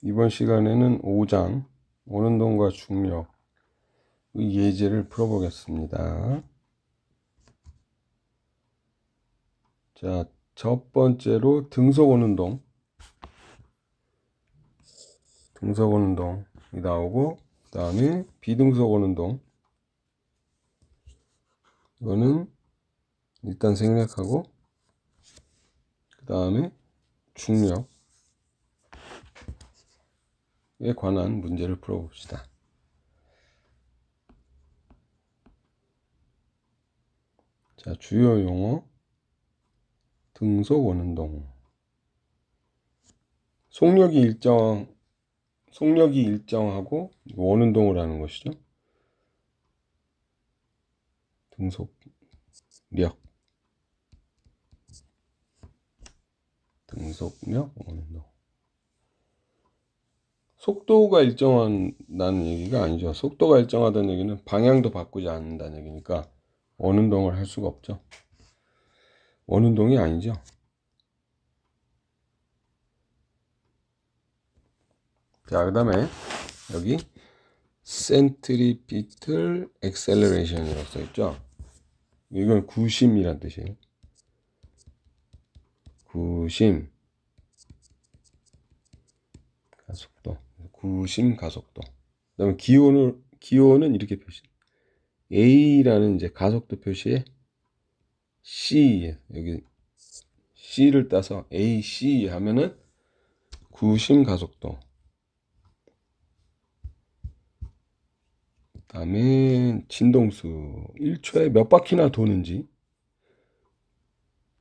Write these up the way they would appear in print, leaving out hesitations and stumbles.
이번 시간에는 5장 원운동과 중력의 예제를 풀어보겠습니다. 자, 첫 번째로 등속 원운동이 나오고, 그 다음에 비등속 원운동, 이거는 일단 생략하고, 그 다음에 중력에 관한 문제를 풀어봅시다. 자, 주요 용어 등속 원운동. 속력이 일정하고 원운동을 하는 것이죠. 등속력 원운동. 속도가 일정하다는 얘기가 아니죠. 속도가 일정하다는 얘기는 방향도 바꾸지 않는다는 얘기니까 원운동을 할 수가 없죠. 원운동이 아니죠. 자, 그 다음에 여기 centripetal acceleration이라고 써있죠. 이건 구심이란 뜻이에요. 구심 가속도. 구심 가속도. 그 다음에 기호는 이렇게 표시. A라는 이제 가속도 표시에 C, 여기 C를 따서 AC 하면은 구심 가속도. 그 다음에 진동수 1초에 몇 바퀴나 도는지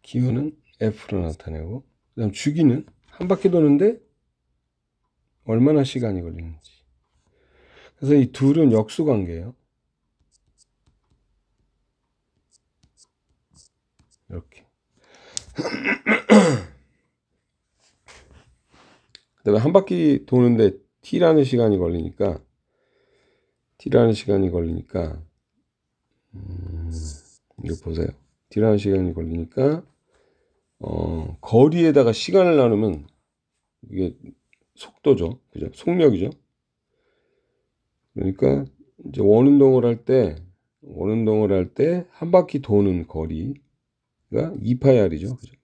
기호는 F로 나타내고, 그 다음 주기는 한 바퀴 도는데 얼마나 시간이 걸리는지. 그래서 이 둘은 역수 관계예요. 이렇게. 그 다음에 한 바퀴 도는데 T라는 시간이 걸리니까 이거 보세요. T라는 시간이 걸리니까 거리에다가 시간을 나누면 이게 속도죠. 그죠? 속력이죠. 그러니까 이제 원운동을 할 때 한 바퀴 도는 거리가 2πr이죠. 그죠?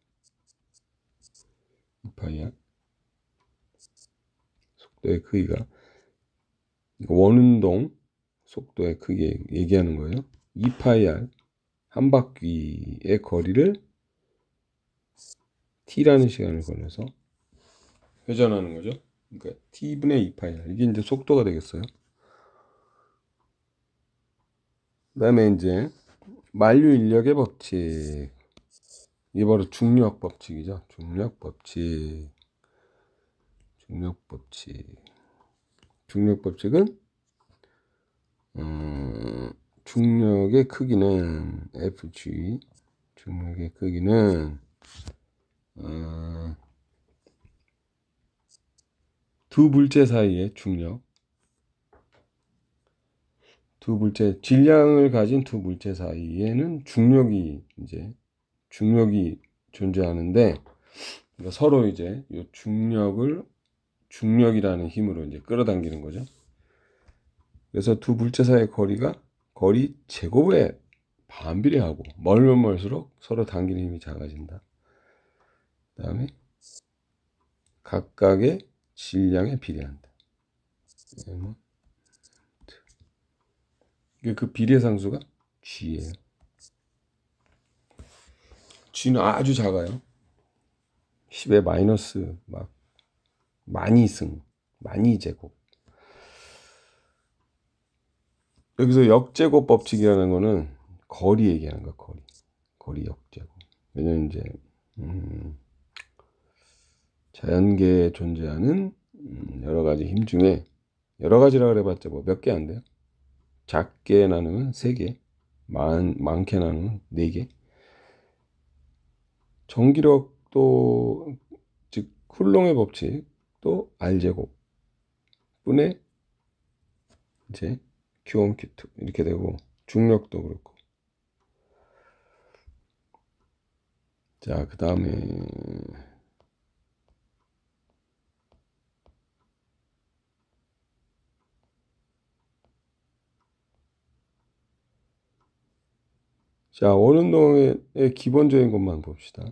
2πr. 속도의 크기가 원운동 속도의 크기 얘기하는 거예요. 2πr 한 바퀴의 거리를 t라는 시간을 걸려서 회전하는 거죠. 그러니까 t분의 2πr 이게 이제 속도가 되겠어요. 그다음에 이제 만류 인력의 법칙. 이게 바로 중력 법칙이죠. 중력 법칙은 중력의 크기는 Fg, 중력의 크기는 두 물체 사이의 중력, 질량을 가진 두 물체 사이에는 중력이 존재하는데, 서로 이제 이 중력이라는 힘으로 이제 끌어당기는 거죠. 그래서 두 물체 사이의 거리 제곱에 반비례하고 멀면 멀수록 서로 당기는 힘이 작아진다. 그 다음에 각각의 질량에 비례한다. 그 비례상수가 G예요. G는 아주 작아요. 10의 마이너스 막 많이 제곱. 여기서 역제곱 법칙이라는 거는 거리 얘기하는 거야. 거리 역제곱. 왜냐면 이제 자연계에 존재하는 여러 가지 힘 중에, 여러 가지라 그래봤자 뭐 몇 개 안 돼요. 작게 나누면 3개, 많게 나누면 4개. 전기력도, 즉 쿨롱의 법칙도 R제곱 분의 이제 Q1, Q2 이렇게 되고, 중력도 그렇고. 자, 그 다음에 자, 원운동의 기본적인 것만 봅시다.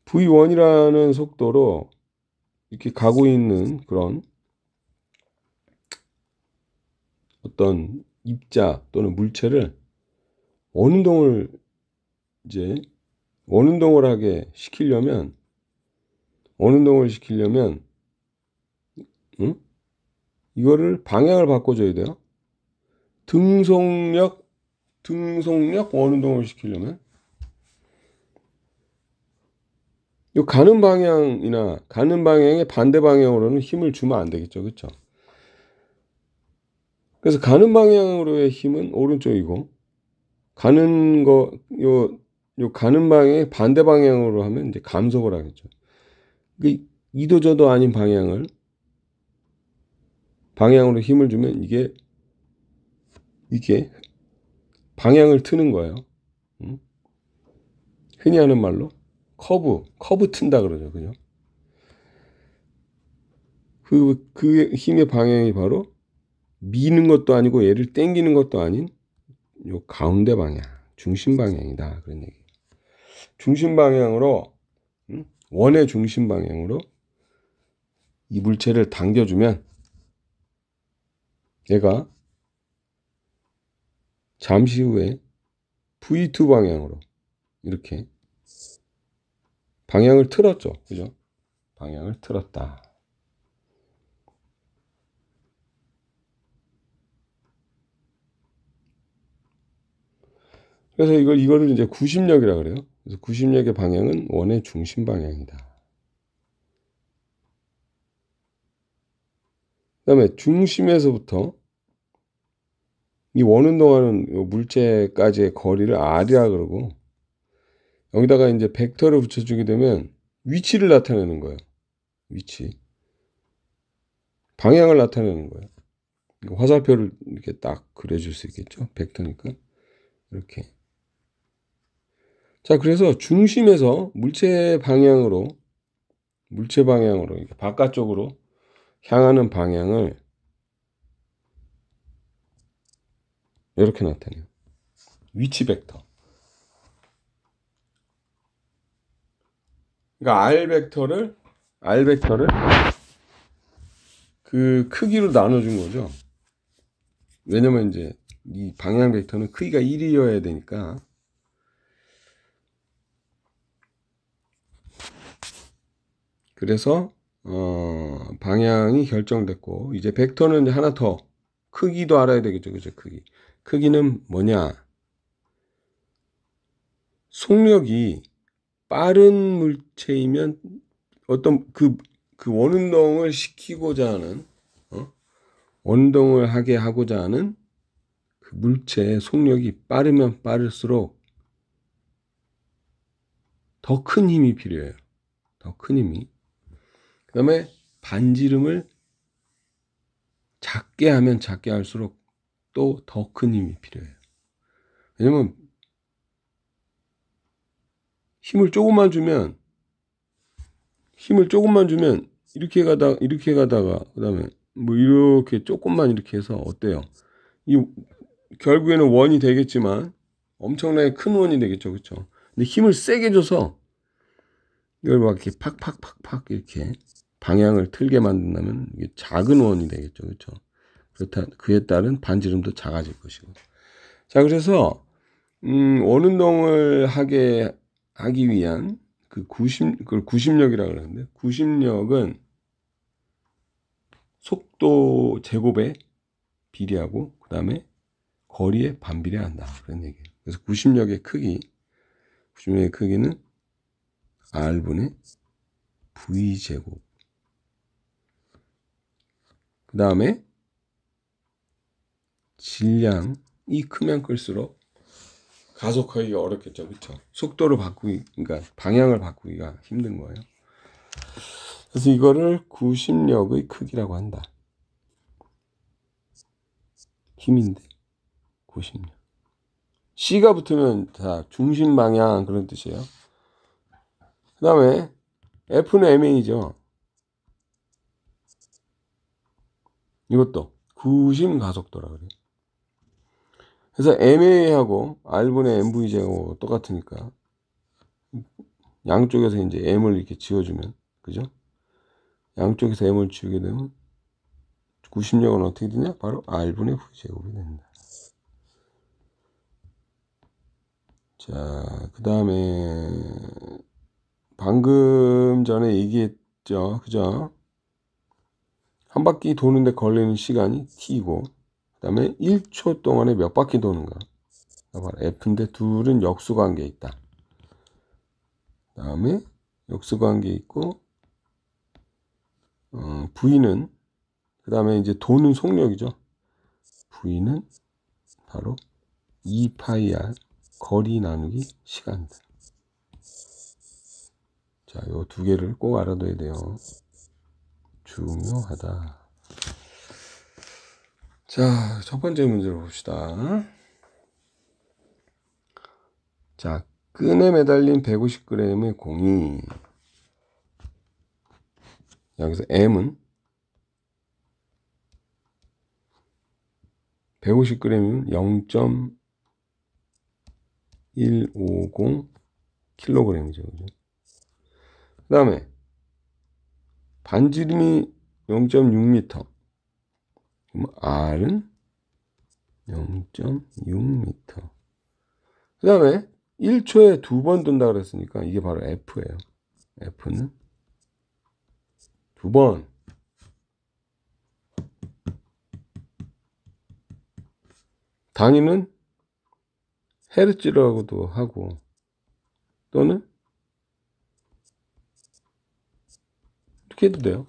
V1이라는 속도로 이렇게 가고 있는 그런 어떤 입자 또는 물체를 원운동을 하게 시키려면, 이거를 방향을 바꿔줘야 돼요. 등속력 원운동을 시키려면 이 가는 방향의 반대 방향으로는 힘을 주면 안 되겠죠, 그렇죠? 그래서 가는 방향으로의 힘은 오른쪽이고, 가는 방향의 반대 방향으로 하면 이제 감속을 하겠죠. 이도저도 아닌 방향으로 힘을 주면 이게 방향을 트는 거예요. 흔히 하는 말로 커브 튼다 그러죠, 그죠? 그 힘의 방향이 바로 미는 것도 아니고 얘를 당기는 것도 아닌 요 가운데 방향, 중심 방향이다, 그런 얘기. 중심 방향으로, 원의 중심 방향으로 이 물체를 당겨주면 얘가 잠시 후에 V2 방향으로 이렇게 방향을 틀었죠, 그죠? 방향을 틀었다. 그래서 이거를 이제 구심력이라 그래요. 그래서 구심력의 방향은 원의 중심 방향이다. 그다음에 중심에서부터 이 원운동하는 물체까지의 거리를 R이라 그러고, 여기다가 이제 벡터를 붙여주게 되면 위치를 나타내는 거예요. 방향을 나타내는 거예요. 화살표를 이렇게 딱 그려줄 수 있겠죠, 벡터니까. 이렇게. 자, 그래서 중심에서 물체 방향으로 이렇게 바깥쪽으로 향하는 방향을 이렇게 나타내요. 위치 벡터. 그러니까 R 벡터를 그 크기로 나눠준 거죠. 왜냐면 이제 이 방향 벡터는 크기가 1이어야 되니까. 그래서 방향이 결정됐고, 이제 벡터는 이제 하나 더 크기도 알아야 되겠죠, 그죠? 크기는 뭐냐? 속력이 빠른 물체이면 어떤 그 원운동을 시키고자 하는, 원운동을 하고자 하는 그 물체의 속력이 빠르면 빠를수록 더 큰 힘이 필요해요. 더 큰 힘이. 그 다음에 반지름을 작게 하면 작게 할수록 또 더 큰 힘이 필요해요. 왜냐면 힘을 조금만 주면 이렇게 가다가 그다음에 뭐 이렇게 조금만 이렇게 해서 어때요? 결국에는 원이 되겠지만 엄청나게 큰 원이 되겠죠, 그렇죠? 근데 힘을 세게 줘서 이걸 막 이렇게 팍팍팍팍 이렇게 방향을 틀게 만든다면 이게 작은 원이 되겠죠, 그렇죠? 그에 따른 반지름도 작아질 것이고. 자, 그래서 원운동을 하기 위한 그걸 구심력이라고 그러는데, 구심력은 속도 제곱에 비례하고 그 다음에 거리에 반비례한다, 그런 얘기예요. 그래서 구심력의 크기는 R분의 V제곱. 그 다음에 질량이 크면 클수록 가속하기가 어렵겠죠, 그렇죠? 그러니까 방향을 바꾸기가 힘든 거예요. 그래서 이거를 구심력의 크기라고 한다. 힘인데 구심력. C가 붙으면 다 중심 방향, 그런 뜻이에요. 그 다음에 F는 MA죠. 이것도 구심 가속도라 그래요. 그래서 MA하고 R분의 MV 제곱 똑같으니까 양쪽에서 이제 M을 이렇게 지워주면, 그죠? 양쪽에서 M을 지우게 되면 90력은 어떻게 되냐? 바로 R분의 V 제곱이 된다. 자, 그 다음에 방금 전에 얘기했죠, 그죠? 한 바퀴 도는데 걸리는 시간이 t고, 그 다음에 1초 동안에 몇 바퀴 도는가? 바로 F인데 둘은 역수관계에 있다. 그 다음에 역수관계에 있고, V는, 그 다음에 이제 도는 속력이죠. V는 바로 2파이R 거리 나누기 시간이다. 자, 요 두 개를 꼭 알아둬야 돼요. 중요하다. 자, 첫 번째 문제를 봅시다. 자, 끈에 매달린 150g의 공이, 여기서 M은 150g이면 0.150kg이죠. 그죠? 그 다음에 반지름이 0.6m. 그럼 R은 0.6m. 그 다음에 1초에 2번 돈다 그랬으니까 이게 바로 F예요. F는 2번. 단위는 헤르츠라고도 하고, 또는 이렇게 해도 돼요.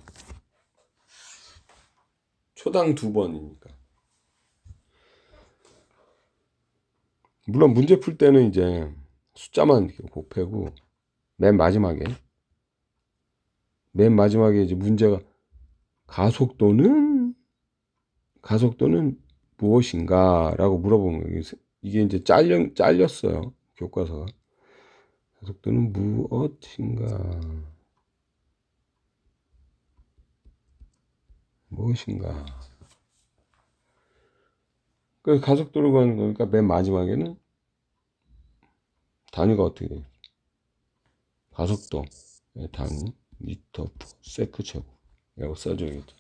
초당 2번이니까. 물론 문제 풀 때는 이제 숫자만 곱하고, 맨 마지막에 이제 문제가 가속도는 무엇인가 라고 물어보는 거예요. 이게 이제 잘렸어요. 교과서가. 가속도는 무엇인가. 그 가속도를 구하는 거니까 맨 마지막에는 단위가 어떻게 돼요? 가속도 단위 미터 퍼 세크 제곱이라고 써줘야겠죠.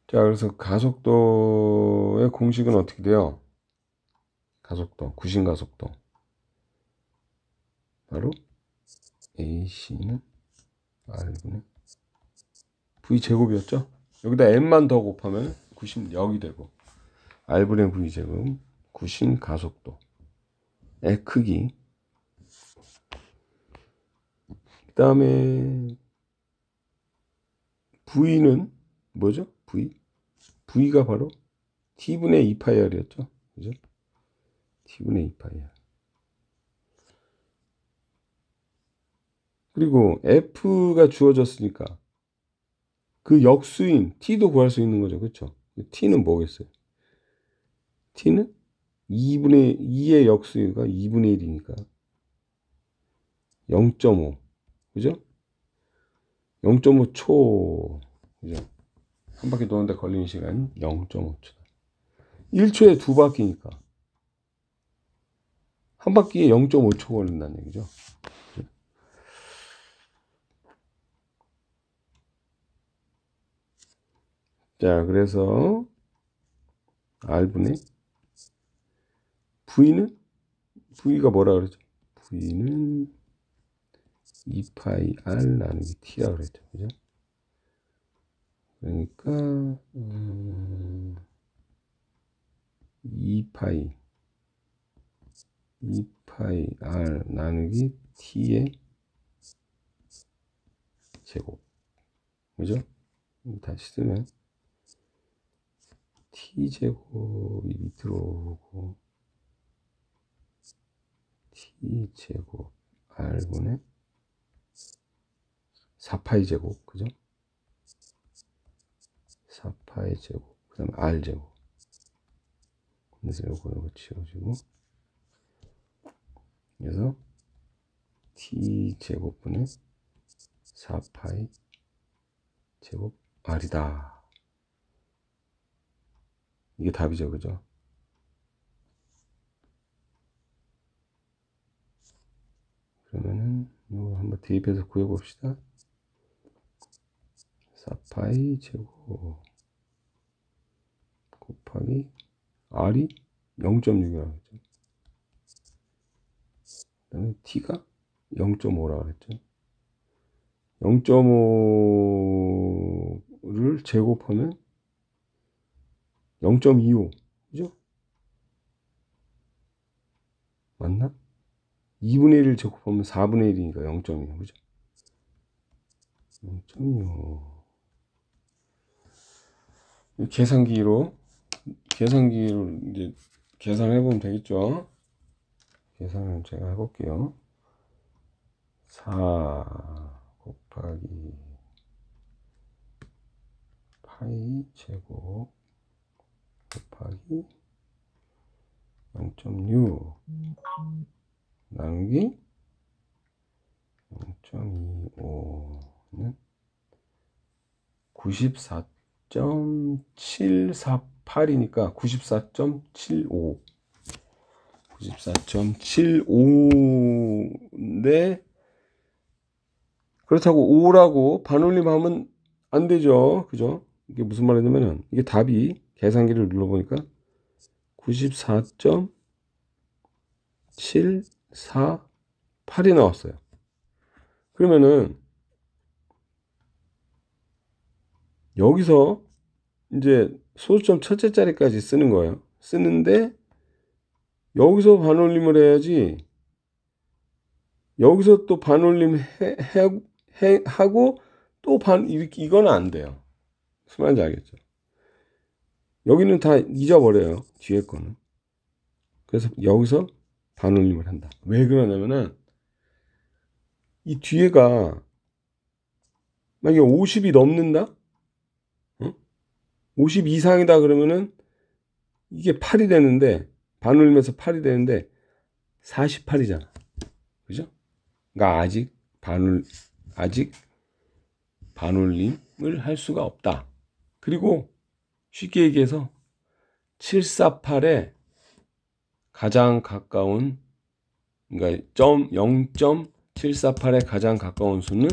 자, 그래서 가속도의 공식은 어떻게 돼요? 가속도, 구심 가속도. 바로 AC는 R분의 V 제곱이었죠? 여기다 M만 더 곱하면 구심 0이 되고, R분의 V 제곱, 구심 가속도의 크기. 그 다음에 V는 뭐죠? V가 바로 T분의 2파이R이었죠? 그죠? T분의 2파이R. 그리고 F가 주어졌으니까 그 역수인 T도 구할 수 있는 거죠. 그렇죠? T는 뭐겠어요? T는 2의 역수가 2분의 1이니까 0.5. 그죠? 0.5초. 그죠? 한 바퀴 도는데 걸리는 시간이 0.5초다. 1초에 2바퀴니까 한 바퀴에 0.5초 걸린다는 얘기죠. 자, 그래서 R분의 V가 뭐라 그러죠? V는 2파이 R 나누기 T라 그랬죠. 그죠? 그러니까 2파이 R 나누기 T의 제곱. 그죠? 다시 쓰면 T제곱이 밑으로 오고 T제곱 R분의 4파이 제곱. 그죠? 4파이 제곱. 그 다음에 R제곱. 그래서 요거 지워지고, 그래서 T제곱분의 4파이 제곱 R이다. 이게 답이죠, 그죠? 그러면은 이거 한번 대입해서 구해봅시다. 4파이 제곱 곱하기 R이 0.6이라고 했죠. 그다음에 T가 0.5라고 그랬죠. 0.5를 제곱하면 0.25, 그죠? 맞나? 2분의 1을 제곱하면 4분의 1이니까 0.25, 그죠? 0.25. 계산기로 이제 계산해보면 되겠죠? 계산은 제가 해볼게요. 4 곱하기 파이 제곱 곱하기 0.6 나누기 0.25는 94.748이니까 94.75인데 그렇다고 5라고 반올림하면 안 되죠, 그죠? 이게 무슨 말이냐면은 이게 답이 계산기를 눌러보니까 94.748이 나왔어요. 그러면은 여기서 이제 소수점 첫째 자리까지 쓰는 거예요. 쓰는데 여기서 반올림을 해야지. 여기서 또 반올림 하고 또 이건 안 돼요. 무슨 말인지 알겠죠? 여기는 다 잊어버려요, 뒤에 거는. 그래서 여기서 반올림을 한다. 왜 그러냐면은 이 뒤에가 만약에 50이 넘는다? 50 이상이다 그러면은 이게 8이 되는데 반올림에서 8이 되는데 48이잖아. 그죠? 그러니까 아직 반올림을 할 수가 없다. 그리고 쉽게 얘기해서 748에 가장 가까운, 그러니까 0.748에 가장 가까운 수는,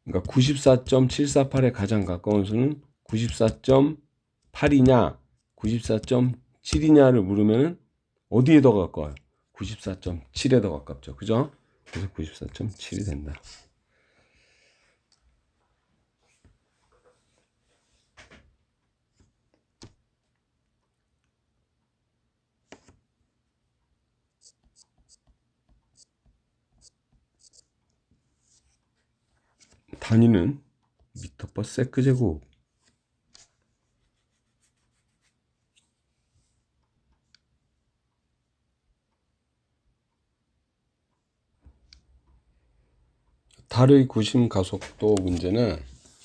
그러니까 94.748에 가장 가까운 수는 94.8이냐 94.7이냐를 물으면은 어디에 더 가까워요? 94.7에 더 가깝죠, 그죠? 그래서 94.7이 된다. 단위는 미터/세크 제곱. 달의 구심 가속도 문제는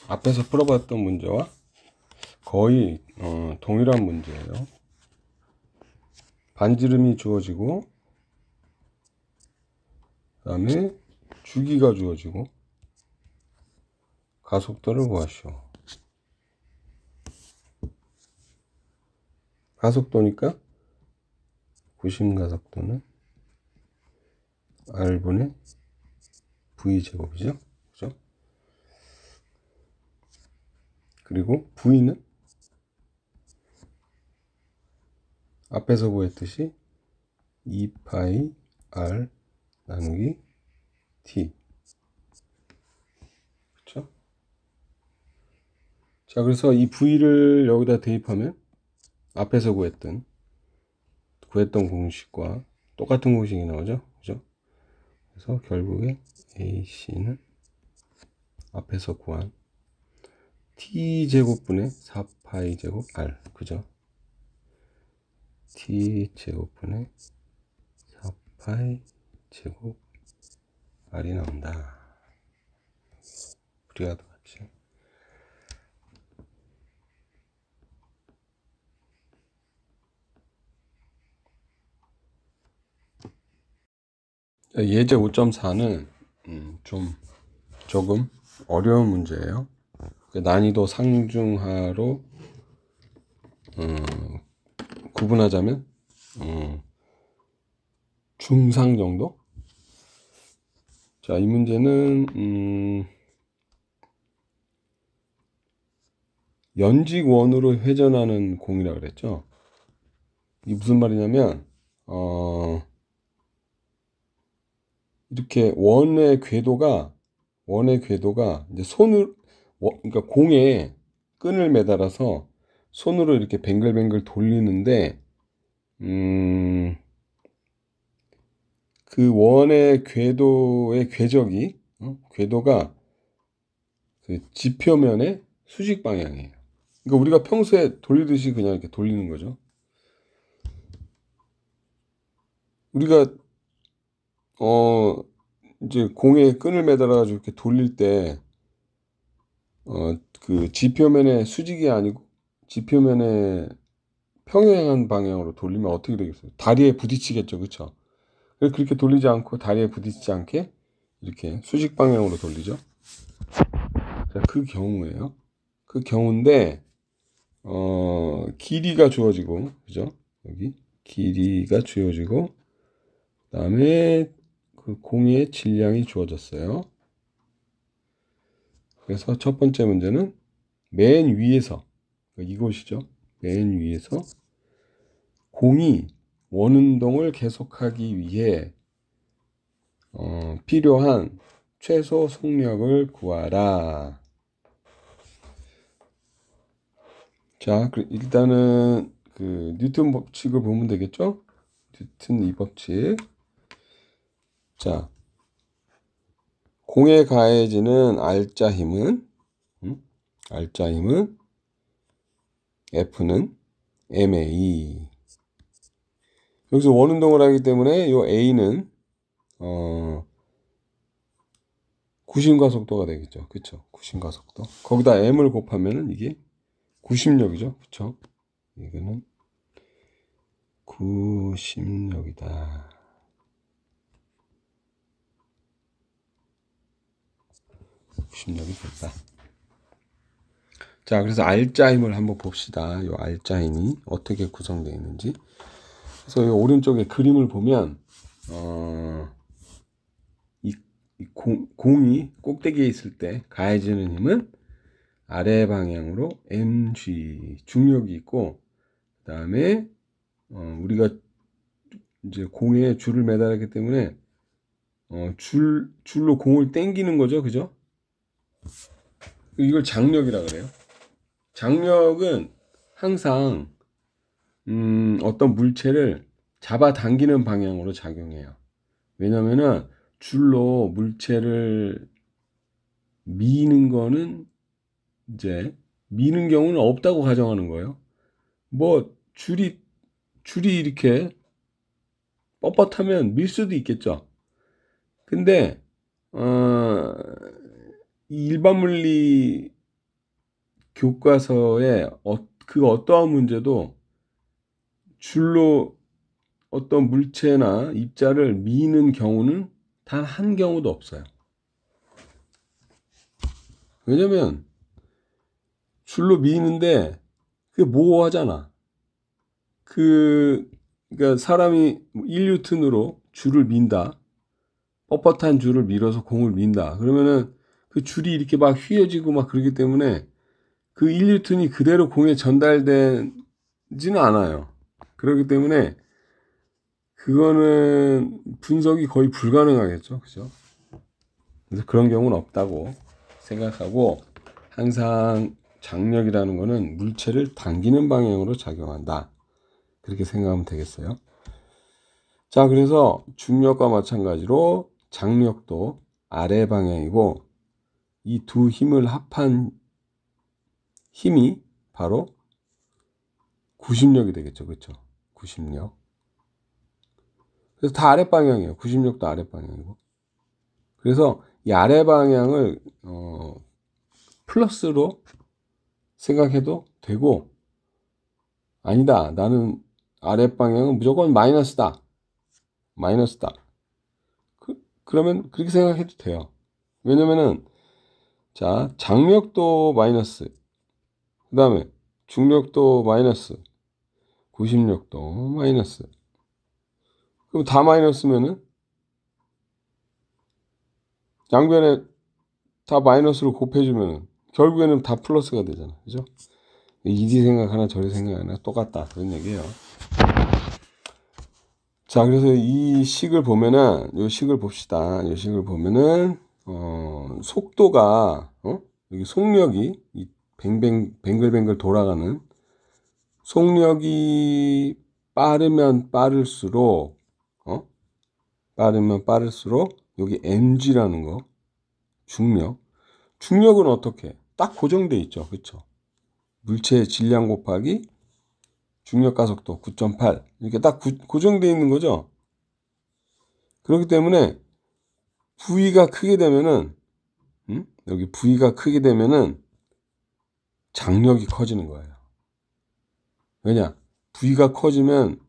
앞에서 풀어봤던 문제와 거의 동일한 문제예요. 반지름이 주어지고 그 다음에 주기가 주어지고 가속도를 구하시오. 가속도니까 구심 가속도는 R분의 V 제곱이죠. 그죠? 그리고 V는 앞에서 구했듯이 2파이 R 나누기 T. 그렇죠? 자, 그래서 이 V를 여기다 대입하면 앞에서 구했던 공식과 똑같은 공식이 나오죠. 그죠? 그래서 결국에 AC는 앞에서 구한 T제곱분의 4파이 제곱 R. 그죠? T제곱분의 4파이 제곱 R이 나온다. 브리아도 같이. 예제 5.4는 조금 어려운 문제예요. 난이도 상중하로 구분하자면 중상 정도? 자, 이 문제는 연직원으로 회전하는 공이라고 그랬죠. 이게 무슨 말이냐면 이렇게 원의 궤도가 이제 그러니까 공에 끈을 매달아서 손으로 이렇게 뱅글뱅글 돌리는데 그 원의 궤도의 궤도가 그 지표면의 수직 방향이에요. 그러니까 우리가 평소에 돌리듯이 그냥 이렇게 돌리는 거죠. 우리가 이제 공에 끈을 매달아 가지고 이렇게 돌릴 때 그 지표면의 수직이 아니고 지표면의 평행한 방향으로 돌리면 어떻게 되겠어요? 다리에 부딪히겠죠, 그렇죠? 그렇게 돌리지 않고 다리에 부딪히지 않게 이렇게 수직 방향으로 돌리죠. 자, 그 경우예요. 그 경우인데 길이가 주어지고, 그죠? 여기 길이가 주어지고, 그다음에 그 공의 질량이 주어졌어요. 그래서 첫 번째 문제는 맨 위에서, 이곳이죠. 맨 위에서 공이 원운동을 계속하기 위해 필요한 최소 속력을 구하라. 자, 일단은 그 뉴턴 법칙을 보면 되겠죠? 뉴턴 이 법칙. 자, 공에 가해지는 알짜 힘은 F는 ma. 여기서 원운동을 하기 때문에 요 a는 구심가속도가 되겠죠. 그쵸? 구심가속도. 거기다 m을 곱하면은 이게 구심력이죠. 그쵸? 이거는 구심력이다. 구심력이 된다. 자, 그래서 알짜 힘을 한번 봅시다. 요 알짜 힘이 어떻게 구성되어 있는지. 그래서 이 오른쪽에 그림을 보면 이 공이 꼭대기에 있을 때 가해지는 힘은 아래 방향으로 mg 중력이 있고, 그 다음에 우리가 이제 공에 줄을 매달았기 때문에 줄로 공을 당기는 거죠, 그죠? 이걸 장력이라 그래요. 장력은 항상 어떤 물체를 잡아당기는 방향으로 작용해요. 왜냐면은 줄로 물체를 미는 거는 이제 미는 경우는 없다고 가정하는 거예요. 뭐 줄이 이렇게 뻣뻣하면 밀 수도 있겠죠. 근데 이 일반 물리 교과서에 그 어떠한 문제도 줄로 어떤 물체나 입자를 미는 경우는 단 한 경우도 없어요. 왜냐면 줄로 미는데 그게 모호하잖아. 그러니까 사람이 1뉴턴으로 줄을 민다. 뻣뻣한 줄을 밀어서 공을 민다. 그러면은 그 줄이 이렇게 막 휘어지고 막 그러기 때문에 그 1뉴턴이 그대로 공에 전달되지는 않아요. 그렇기 때문에 그거는 분석이 거의 불가능하겠죠. 그죠? 그래서 그런 경우는 없다고 생각하고, 항상 장력이라는 거는 물체를 당기는 방향으로 작용한다. 그렇게 생각하면 되겠어요. 자, 그래서 중력과 마찬가지로 장력도 아래 방향이고, 이 두 힘을 합한 힘이 바로 구심력이 되겠죠. 그렇죠? 구심력. 그래서 다 아래 방향이에요. 구심력도 아래 방향이고. 그래서 이 아래 방향을 플러스로 생각해도 되고, 아니다, 나는 아래 방향은 무조건 마이너스다. 그러면 그렇게 생각해도 돼요. 왜냐면은 자, 장력도 마이너스, 그 다음에 중력도 마이너스, 구심력도 마이너스. 그럼 다 마이너스면은 양변에 다 마이너스로 곱해주면은 결국에는 다 플러스가 되잖아. 그죠? 이리 생각하나 저리 생각하나 똑같다. 그런 얘기예요. 자, 그래서 이 식을 보면은, 요 식을 봅시다. 요 식을 보면은, 속도가, 여기 속력이, 이 뱅글뱅글 돌아가는 속력이 빠르면 빠를수록, 빠르면 빠를수록, 여기 mg라는 거, 중력은 어떻게? 딱 고정돼 있죠. 그쵸? 물체의 질량 곱하기 중력 가속도 9.8 이렇게 딱 고정되어 있는 거죠. 그렇기 때문에 V가 크게 되면은 여기 V가 크게 되면은 장력이 커지는 거예요. 왜냐? V가 커지면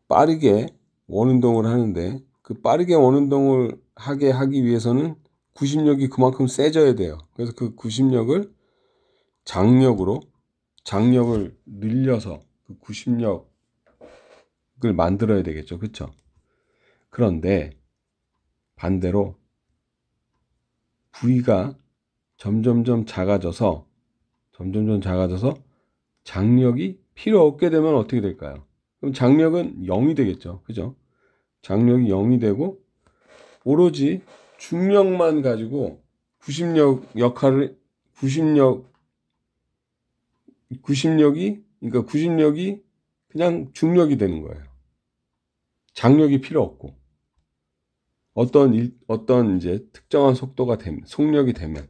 빠르게 원운동을 하는데 그 빠르게 원운동을 하기 위해서는 구심력이 그만큼 세져야 돼요. 그래서 그 구심력을 장력을 늘려서 그 구심력을 만들어야 되겠죠. 그쵸? 그런데 반대로 V가 점점점 작아져서 장력이 필요 없게 되면 어떻게 될까요? 그럼 장력은 0이 되겠죠. 그죠? 장력이 0이 되고 오로지 중력만 가지고 구심력이 그냥 중력이 되는 거예요. 장력이 필요 없고 어떤 이제 특정한 속도가 되면 속력이 되면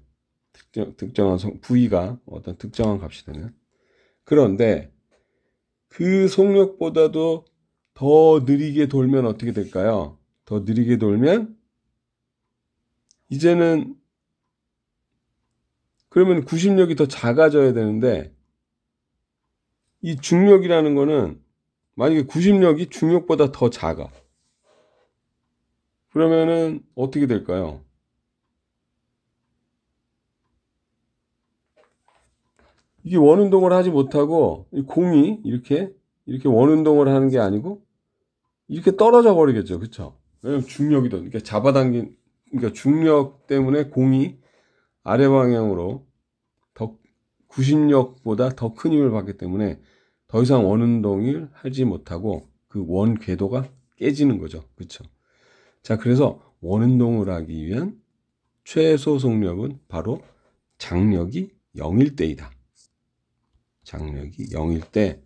특정한 V가 어떤 특정한 값이 되면 그런데 그 속력보다도 더 느리게 돌면 어떻게 될까요? 더 느리게 돌면 이제는 그러면 구심력이 더 작아져야 되는데 이 중력이라는 거는 만약에 구심력이 중력보다 더 작아. 그러면은 어떻게 될까요? 이게 원운동을 하지 못하고 이 공이 이렇게 원운동을 하는 게 아니고 이렇게 떨어져 버리겠죠. 그쵸? 왜냐면 중력이 더 그러니까 그러니까 중력 때문에 공이 아래 방향으로 더 구심력보다 더 큰 힘을 받기 때문에 더 이상 원운동을 하지 못하고 그 원 궤도가 깨지는 거죠. 그쵸? 자, 그래서 원운동을 하기 위한 최소 속력은 바로 장력이 0일 때이다. 장력이 0일 때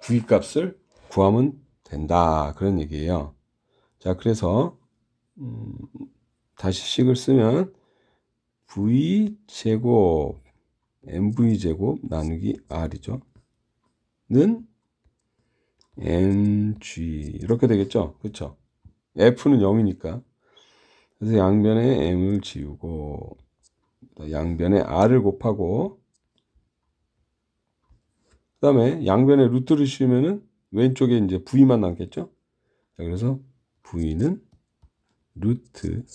V값을 구하면 된다. 그런 얘기예요. 자, 그래서 다시 식을 쓰면 V제곱 mv제곱 나누기 r이죠. 는 mg 이렇게 되겠죠. 그렇죠? f는 0이니까. 그래서 양변에 m을 지우고 양변에 r을 곱하고 그 다음에 양변에 루트를 씌우면은 왼쪽에 이제 v만 남겠죠. 자, 그래서 v는 루트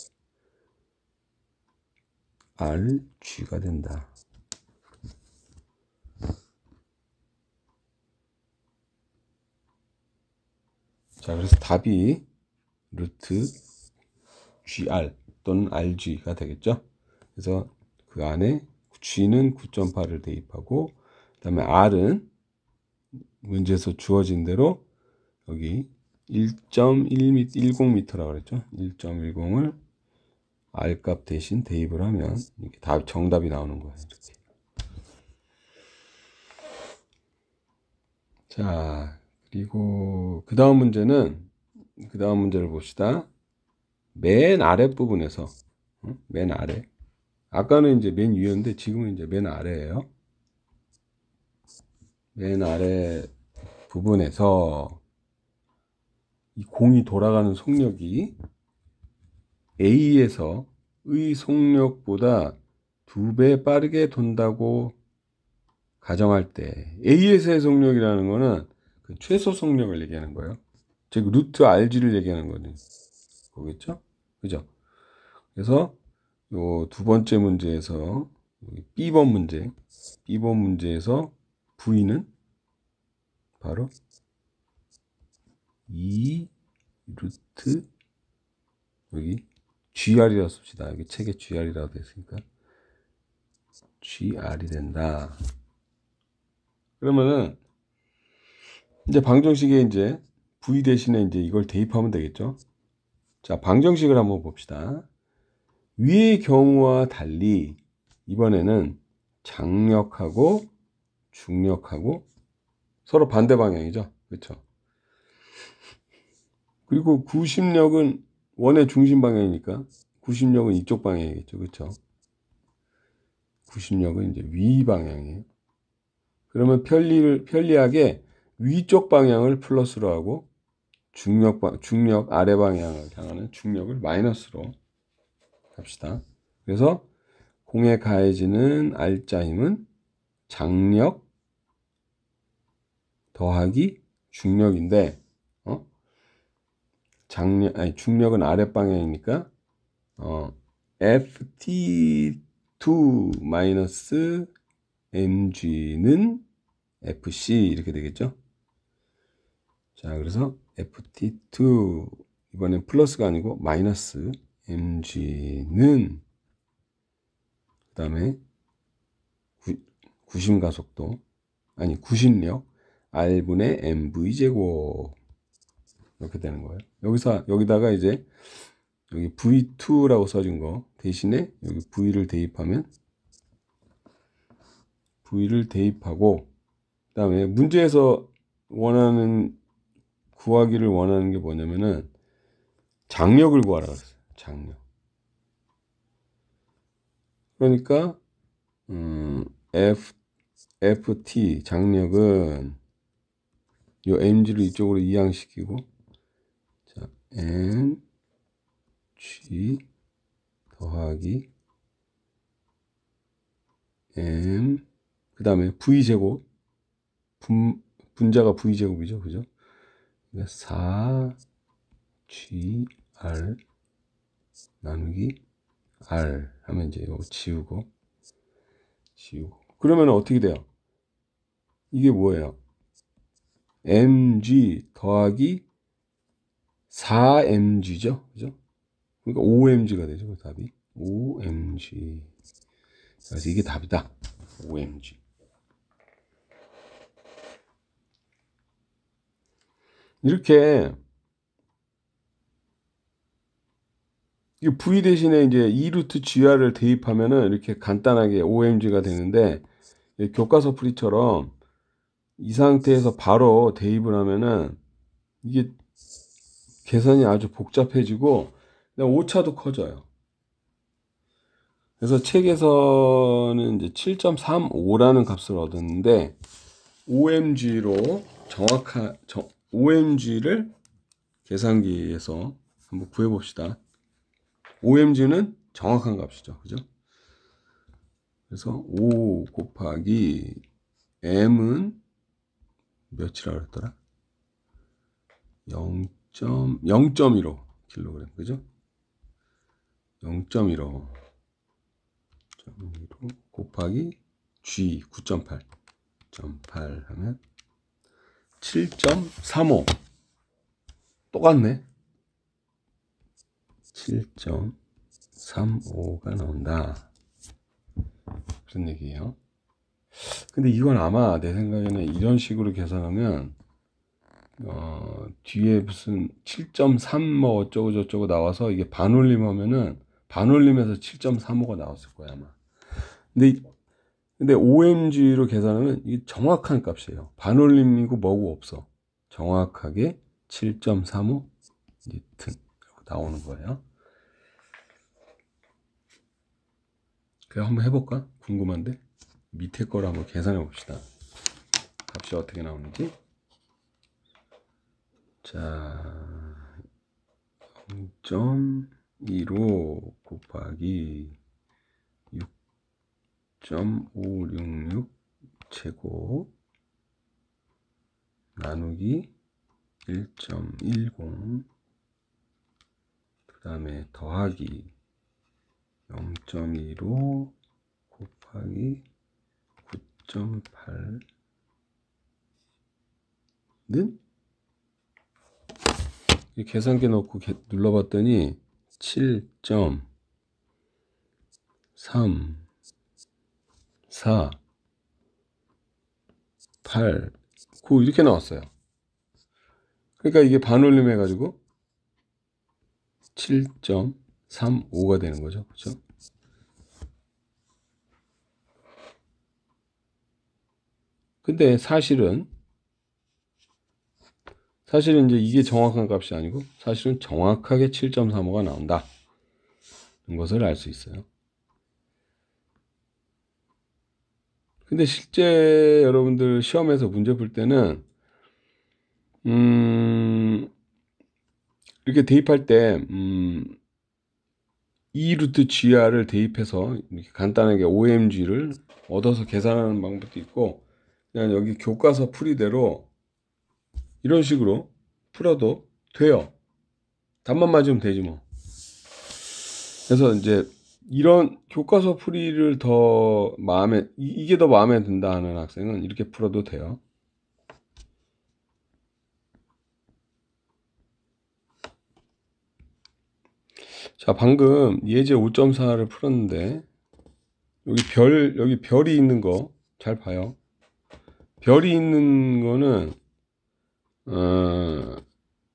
rg가 된다. 자, 그래서 답이 루트 gr 또는 rg가 되겠죠. 그래서 그 안에 g는 9.8을 대입하고 그 다음에 r은 문제에서 주어진 대로 여기 1.10m라고 그랬죠. 1.10을 r값 대신 대입을 하면 이렇게 정답이 나오는 거예요. 이렇게. 자, 그리고 그 다음 문제를 봅시다. 맨 아래 부분에서 맨 아래 아까는 이제 맨 위였는데 지금은 이제 맨 아래예요. 맨 아래 부분에서 이 공이 돌아가는 속력이 A에서의 속력보다 2배 빠르게 돈다고 가정할 때 A에서의 속력이라는 거는 그 최소 속력을 얘기하는 거예요. 즉 루트 RG를 얘기하는 거겠죠? 그죠? 그래서 요 두 번째 문제에서 B번 문제. B번 문제에서 V는 바로 2 루트 여기 GR이라고 씁시다. 여기 책에 GR이라고 되어 있으니까 GR이 된다. 그러면은 이제 방정식에 이제 V 대신에 이제 이걸 대입하면 되겠죠. 자, 방정식을 한번 봅시다. 위의 경우와 달리 이번에는 장력하고 중력하고 서로 반대 방향이죠. 그렇죠? 그리고 구심력은 원의 중심 방향이니까 구심력은 이쪽 방향이겠죠. 그렇죠? 구심력은 이제 위 방향이에요. 그러면 편리하게 위쪽 방향을 플러스로 하고 중력 아래 방향을 향하는 중력을 마이너스로 합시다. 그래서 공에 가해지는 R자 힘은 장력 더하기 중력인데, 중력은 아래 방향이니까, FT2 마이너스 mg는 FC 이렇게 되겠죠. 자, 그래서 FT2 이번엔 플러스가 아니고 마이너스 mg는 그 다음에 구심력 R분의 mv 제곱 이렇게 되는 거예요. 여기다가 이제 여기 V2라고 써진 거 대신에 여기 V를 대입하고 그다음에 문제에서 구하기를 원하는 게 뭐냐면은 장력을 구하라 그랬어요. 장력. 그러니까 FT 장력은 요 mg를 이쪽으로 이항시키고 자, mg 더하기 m 그 다음에 v제곱 분자가 v제곱이죠. 그죠? 4gr 나누기 r 하면 이제 이거 지우고 그러면 어떻게 돼요? 이게 뭐예요? mg 더하기 4mg죠. 그죠? 그러니까 5mg가 되죠. 그 답이 5mg. 그래서 이게 답이다. 5mg. 이렇게 이 V 대신에 이제 2루트 GR을 대입하면은 이렇게 간단하게 5mg가 되는데 교과서 풀이처럼 이 상태에서 바로 대입을 하면은 이게 계산이 아주 복잡해지고 오차도 커져요. 그래서 책에서는 이제 7.35라는 값을 얻었는데 OMG로 OMG를 계산기에서 한번 구해 봅시다. OMG는 정확한 값이죠. 그죠? 그래서 5 곱하기 M은 몇이라고 그랬더라? 0.15 kg. 그죠? 0.15 곱하기 G 9.8 하면 7.35 똑같네. 7.35가 나온다. 그런 얘기예요. 근데 이건 아마 내 생각에는 이런 식으로 계산하면 뒤에 무슨 7.3 뭐 어쩌고 저쩌고 나와서 이게 반올림하면은 반올림해서 7.35가 나왔을 거야 아마. 근데 OMG로 계산하면 이게 정확한 값이에요. 반올림이고 뭐고 없어. 정확하게 7.35 니튼 나오는 거예요. 그냥 한번 해볼까? 궁금한데 밑에 거를 한번 계산해 봅시다. 값이 어떻게 나오는지. 자, 0.15 곱하기 6.566 제곱 나누기 1.10 그 다음에 더하기 0.15 곱하기 9.8는 계산기 넣고 눌러봤더니 7.3 4 8 9 이렇게 나왔어요. 그러니까 이게 반올림 해가지고 7.35가 되는 거죠. 그렇죠? 근데 사실은 이제 이게 정확한 값이 아니고 사실은 정확하게 7.35가 나온다. 는 것을 알 수 있어요. 근데 실제 여러분들 시험에서 문제 풀 때는 이렇게 대입할 때 E 루트 GR을 대입해서 이렇게 간단하게 OMG를 얻어서 계산하는 방법도 있고 그냥 여기 교과서 풀이대로 이런 식으로 풀어도 돼요. 답만 맞으면 되지 뭐. 그래서 이제 이런 교과서 풀이를 더 이게 더 마음에 든다 하는 학생은 이렇게 풀어도 돼요. 자, 방금 예제 5.4를 풀었는데 여기 별이 있는 거 잘 봐요. 별이 있는 거는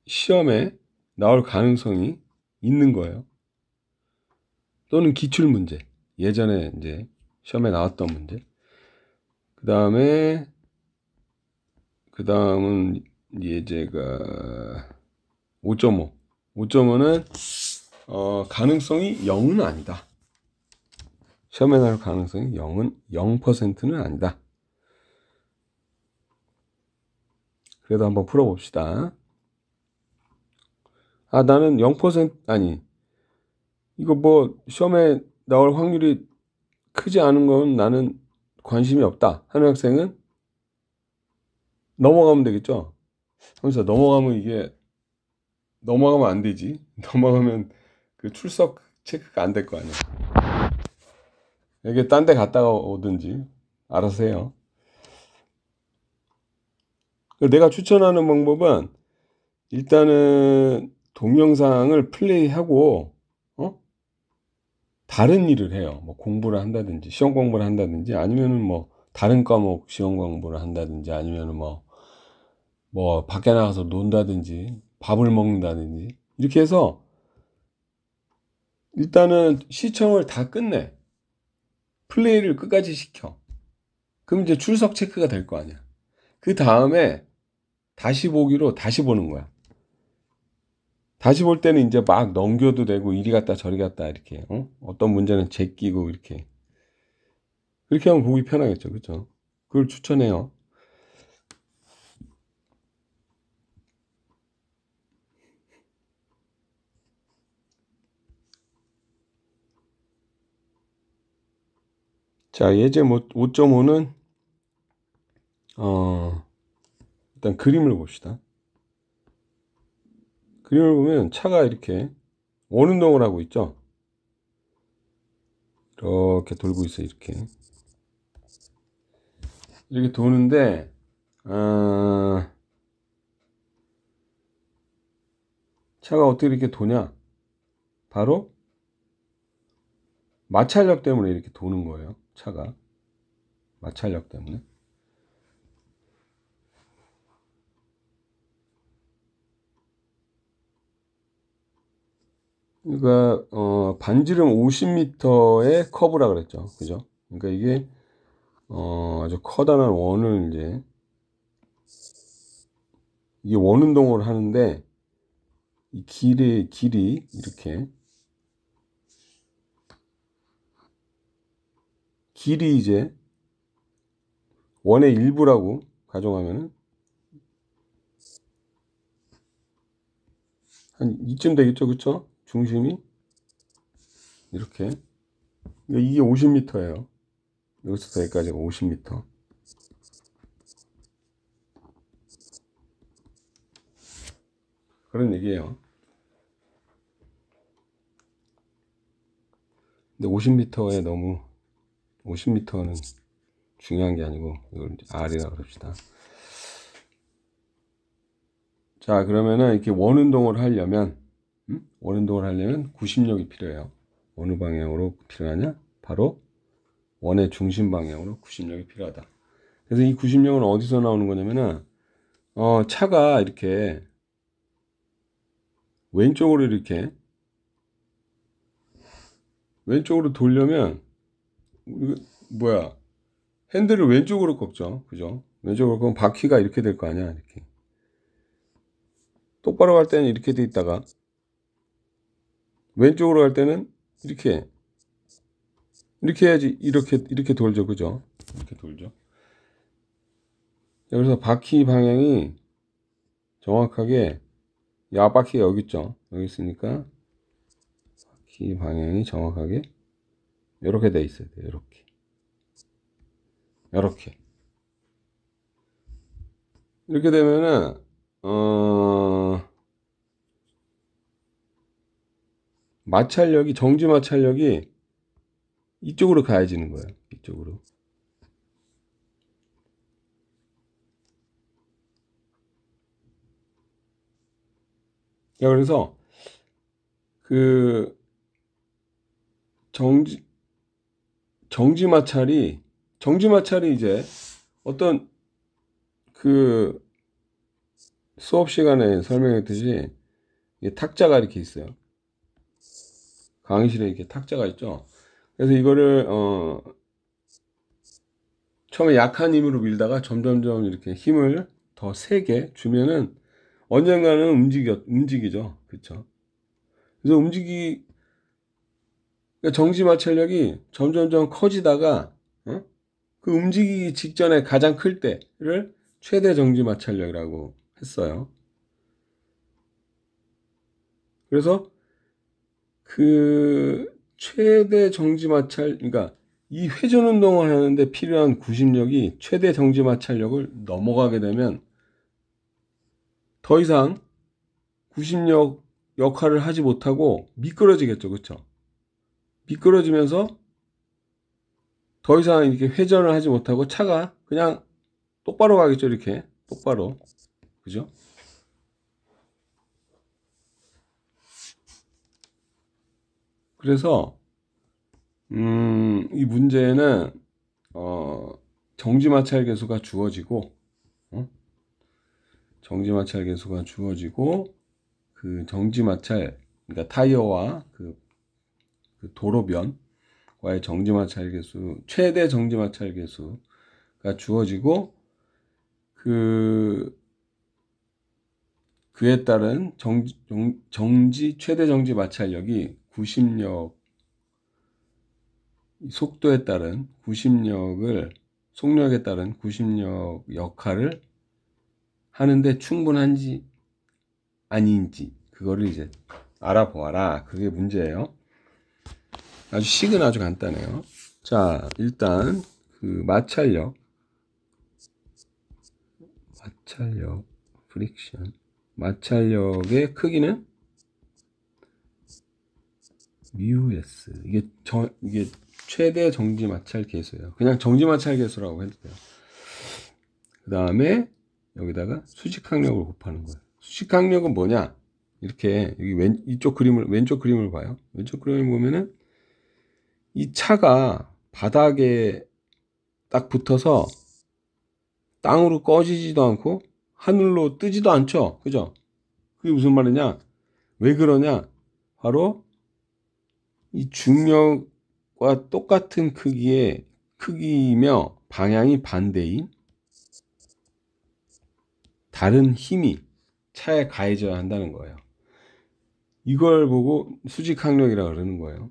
시험에 나올 가능성이 있는 거예요. 또는 기출 문제. 예전에 이제 시험에 나왔던 문제. 그다음은 예제가 5.5. 5.5는 가능성이 0은 아니다. 시험에 나올 가능성이 0%는 아니다. 그래도 한번 풀어봅시다. 나는 0% 아니 이거 뭐 시험에 나올 확률이 크지 않은 건 나는 관심이 없다 하는 학생은 넘어가면 되겠죠. 하면서 넘어가면 안 되지. 넘어가면 그 출석 체크가 안 될 거 아니야. 여기 딴 데 갔다가 오든지 알아서 해요. 내가 추천하는 방법은 일단은 동영상을 플레이하고 다른 일을 해요. 뭐 공부를 한다든지 시험 공부를 한다든지 아니면은 뭐 다른 과목 시험 공부를 한다든지 아니면은 뭐 밖에 나가서 논다든지 밥을 먹는다든지 이렇게 해서 일단은 시청을 다 끝내. 플레이를 끝까지 시켜. 그럼 이제 출석 체크가 될 거 아니야. 그 다음에 다시 보기로 다시 보는 거야. 다시 볼 때는 이제 막 넘겨도 되고 이리 갔다 저리 갔다 이렇게 어떤 문제는 제끼고 이렇게 그렇게 하면 보기 편하겠죠. 그렇죠? 그걸 추천해요. 자, 예제 5.5는 일단 그림을 봅시다. 그림을 보면 차가 이렇게 원운동을 하고 있죠. 이렇게 돌고 있어요. 이렇게 도는데 차가 어떻게 이렇게 도냐? 바로 마찰력 때문에 이렇게 도는 거예요. 차가 마찰력 때문에. 그러니까 반지름 50m의 커브라 그랬죠. 그죠? 그러니까 이게 아주 커다란 원을 이제 이게 원운동을 하는데 이 길이 이렇게 길이 이제 원의 일부라고 가정하면은 한 이쯤 되겠죠. 그쵸? 중심이 이렇게 이게 50m예요. 여기서부터 여기까지가 50m. 그런 얘기예요. 근데 50m에 너무 50m는 중요한 게 아니고 이걸 이제 R이라고 그럽시다. 자, 그러면은 이렇게 원운동을 하려면 원운동을 하려면 구심력이 필요해요. 어느 방향으로 필요하냐? 바로 원의 중심 방향으로 구심력이 필요하다. 그래서 이 구심력은 어디서 나오는 거냐면은 차가 이렇게 왼쪽으로 돌려면 핸들을 왼쪽으로 꺾죠. 그죠? 왼쪽으로 꺾으면 바퀴가 이렇게 될 거 아니야. 이렇게 똑바로 갈 때는 이렇게 돼 있다가 왼쪽으로 갈 때는 이렇게 해야지. 이렇게 돌죠. 그죠? 이렇게 돌죠. 그래서 바퀴 방향이 정확하게 앞바퀴가 여기 있죠. 여기 있으니까 바퀴 방향이 정확하게 이렇게 돼 있어야 돼요. 이렇게 되면은 정지 마찰력이 이쪽으로 가해지는 거예요. 이쪽으로. 그래서 그 정지 마찰이 이제 어떤 그 수업 시간에 설명했듯이 탁자가 이렇게 있어요. 강의실에 이렇게 탁자가 있죠. 그래서 이거를 처음에 약한 힘으로 밀다가 점점점 이렇게 힘을 더 세게 주면은 언젠가는 움직이죠. 그렇죠? 그래서 그러니까 정지 마찰력이 점점점 커지다가 그 움직이기 직전에 가장 클 때를 최대 정지 마찰력이라고 했어요. 그래서 그 최대 정지 마찰, 그러니까 이 회전 운동을 하는데 필요한 구심력이 최대 정지 마찰력을 넘어가게 되면 더 이상 구심력 역할을 하지 못하고 미끄러지겠죠. 그렇죠? 미끄러지면서 더 이상 이렇게 회전을 하지 못하고 차가 그냥 똑바로 가겠죠. 이렇게 똑바로. 그죠? 그래서 이 문제는 정지 마찰 계수가 주어지고 그 정지 마찰, 그러니까 타이어와 그 도로변과의 정지 마찰 계수, 최대 정지 마찰 계수가 주어지고 그에 따른 최대 정지 마찰력이 구심력, 속력에 따른 구심력 역할을 하는데 충분한지 아닌지 그거를 이제 알아보아라. 그게 문제예요. 식은 아주 간단해요. 자, 일단 그 마찰력, 프릭션, 마찰력의 크기는 μs. 이게 최대 정지 마찰 계수예요. 그냥 정지 마찰 계수라고 해도 돼요. 그 다음에 여기다가 수직항력을 곱하는 거예요. 수직항력은 뭐냐? 이렇게 여기 왼쪽 그림을 봐요. 왼쪽 그림을 보면은 이 차가 바닥에 딱 붙어서 땅으로 꺼지지도 않고 하늘로 뜨지도 않죠. 그죠? 그게 무슨 말이냐? 왜 그러냐? 바로 이 중력과 똑같은 크기이며 방향이 반대인 다른 힘이 차에 가해져야 한다는 거예요. 이걸 보고 수직항력이라고 그러는 거예요.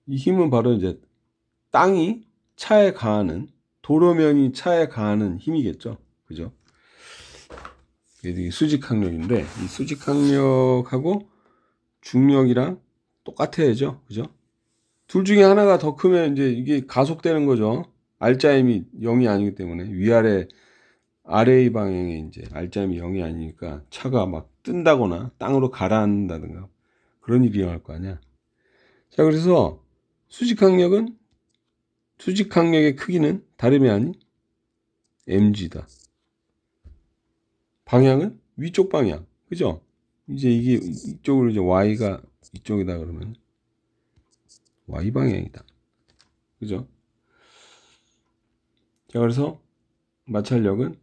이 힘은 바로 이제 땅이 차에 가하는, 도로면이 차에 가하는 힘이겠죠. 그죠? 이게 수직항력인데, 이 수직항력하고 중력이랑 똑같아야죠. 그죠? 둘 중에 하나가 더 크면 이제 이게 가속되는 거죠. 알짜임이 0이 아니기 때문에 아래의 방향에 이제 알짜임이 0이 아니니까 차가 막 뜬다거나 땅으로 가라앉는다든가 그런 일이 일어날 거 아니야. 자, 그래서 수직항력은 수직 항력의 크기는 다름이 아닌 mg다. 방향은 위쪽 방향. 그죠? 이제 이게 이쪽으로 이제 y가 이쪽이다 그러면 y 방향이다. 그죠? 자, 그래서 마찰력은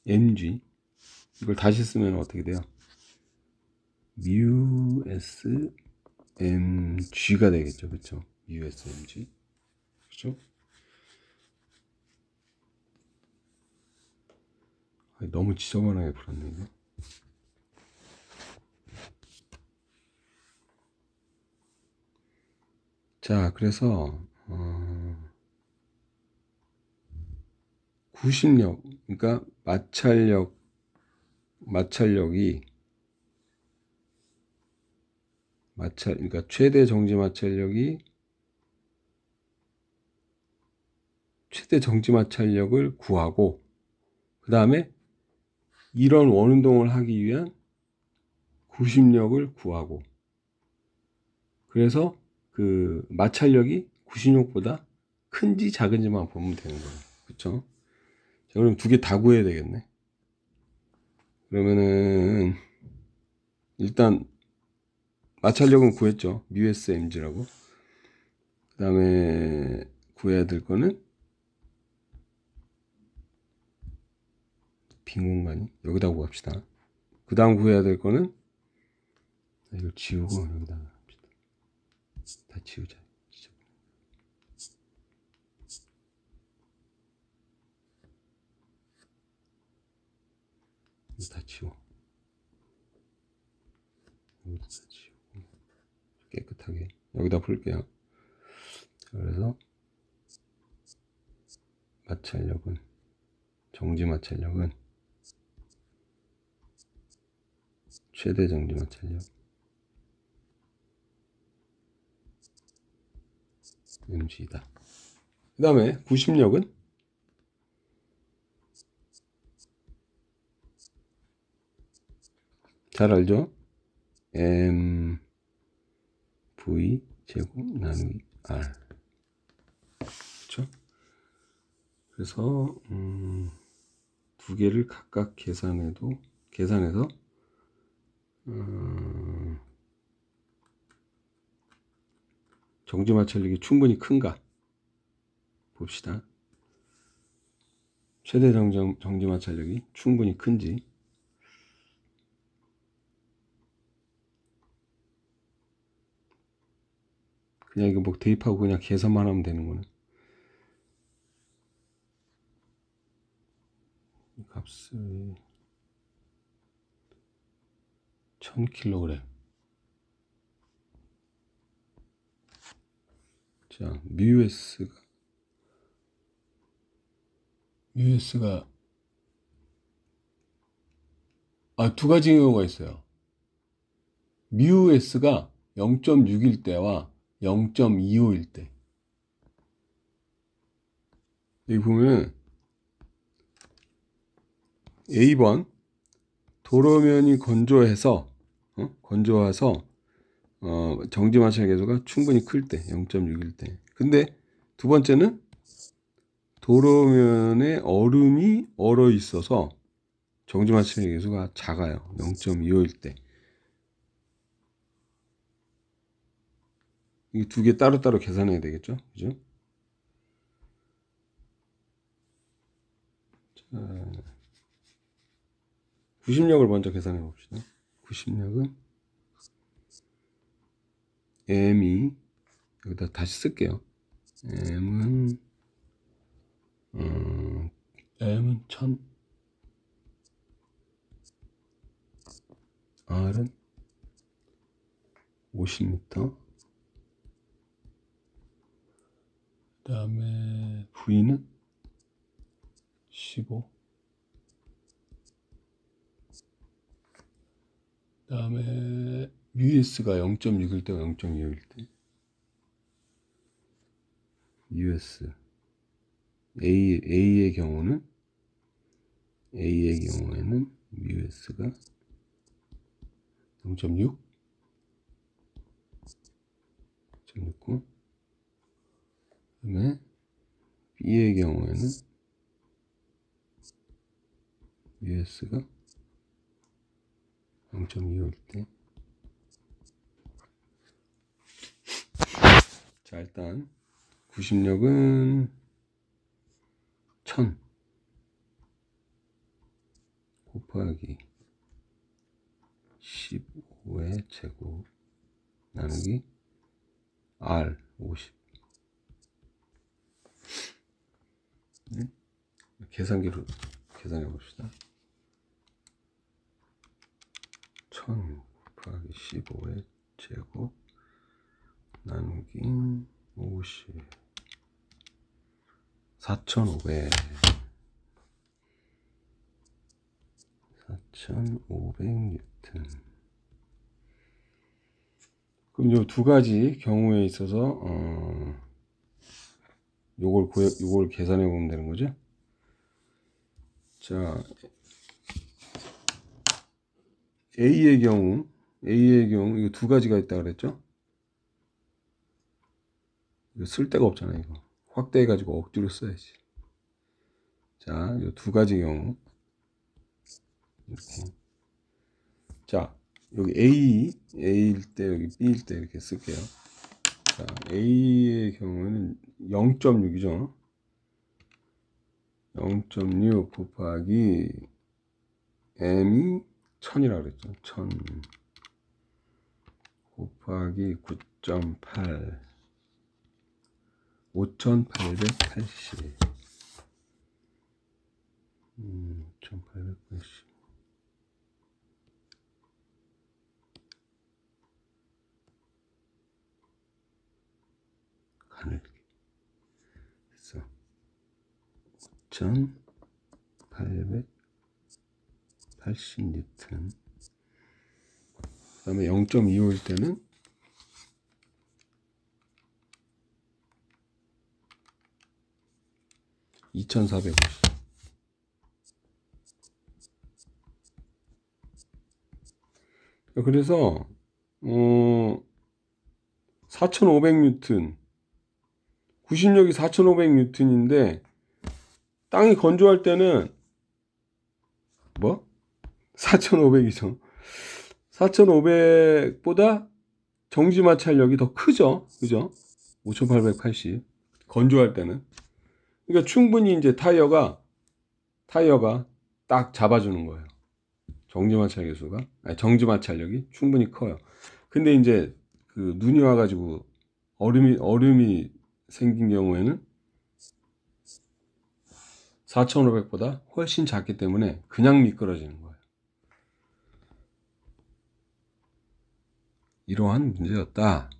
mg. 이걸 다시 쓰면 어떻게 돼요? mu s mg가 되겠죠. 그렇죠? mu s mg. 그렇죠? 너무 지저분하게 풀었네 이거. 자, 그래서 구심력, 그러니까 마찰력이 그러니까 최대 정지 마찰력을 구하고, 그 다음에 이런 원운동을 하기 위한 구심력을 구하고, 그래서 그 마찰력이 구심력보다 큰지 작은지만 보면 되는 거예요. 그쵸? 자, 그럼 두 개 다 구해야 되겠네. 그러면은 일단 마찰력은 구했죠. μs mg라고. 그 다음에 구해야 될 거는 빈 공간이 여기다 구합시다. 그 다음 구해야 될 거는 이걸 지우고 여기다가 합시다. 다 지우자. 이거 다 지워. 여기다 다 지우고 깨끗하게 여기다 풀게요. 그래서 정지 마찰력은 최대 정지 마찰력 mg다. 그 다음에 구심력은 잘 알죠? mv 제곱 나누기 r. 그렇죠? 그래서 두 개를 각각 계산해서 정지 마찰력이 충분히 큰가 봅시다. 최대 정지 마찰력이 충분히 큰지. 그냥 이거 뭐 대입하고 그냥 계산만 하면 되는 거는. 이 값을 1000kg. 자, μs가 두 가지 경우가 있어요. μs가 0.6일 때와 0.25일 때. 여기 보면 A번 도로면이 건조해서 정지 마찰 계수가 충분히 클 때, 0.6일 때. 근데 두 번째는 도로면에 얼음이 얼어 있어서 정지 마찰 계수가 작아요. 0.25일 때. 이 두 개 따로따로 계산해야 되겠죠? 그죠? 자, 구심력을 먼저 계산해 봅시다. 구심력은 m이 여기다 다시 쓸게요. m은 1000, r은 50m, 그 다음에 v는 15, 그 다음에 us가 0.6일 때와 0.25일 때. us A의 경우에는 us가 0.6, 0.69, 그다음에 B의 경우에는 US가 0.25일 때. 자, 일단 구심력은 1000 곱하기 15의 제곱 나누기 R 50. 네? 계산기로 계산해 봅시다. 1000 곱하기 15의 제곱 나누기 50. 4500. 4500뉴턴. 그럼 요 두 가지 경우에 있어서 요걸 계산해 보면 되는 거죠. 자, A의 경우 이거 두 가지가 있다 그랬죠. 이거 쓸 데가 없잖아요. 이거 확대해 가지고 억지로 써야지. 자, 요 두 가지 경우 이렇게. 자, 여기 A일 때 여기 B일 때 이렇게 쓸게요. 자, A의 경우는 0.6이죠. 0.6 곱하기 M이 1000이라고 그랬죠. 1000 곱하기 9.8 5880. 5880. 가늘게. 그래서 5880뉴턴. 그 다음에 0.25일 때는 2450. 그래서 4500뉴턴, 구심력이 4500뉴턴인데 땅이 건조할 때는 뭐? 4500이죠. 4500보다 정지 마찰력이 더 크죠. 그죠? 5880. 건조할 때는. 그러니까 충분히 이제 타이어가 딱 잡아주는 거예요. 정지 마찰력이 충분히 커요. 근데 이제 그 눈이 와가지고 얼음이 생긴 경우에는 4500보다 훨씬 작기 때문에 그냥 미끄러지는 거예요. 이러한 문제였다.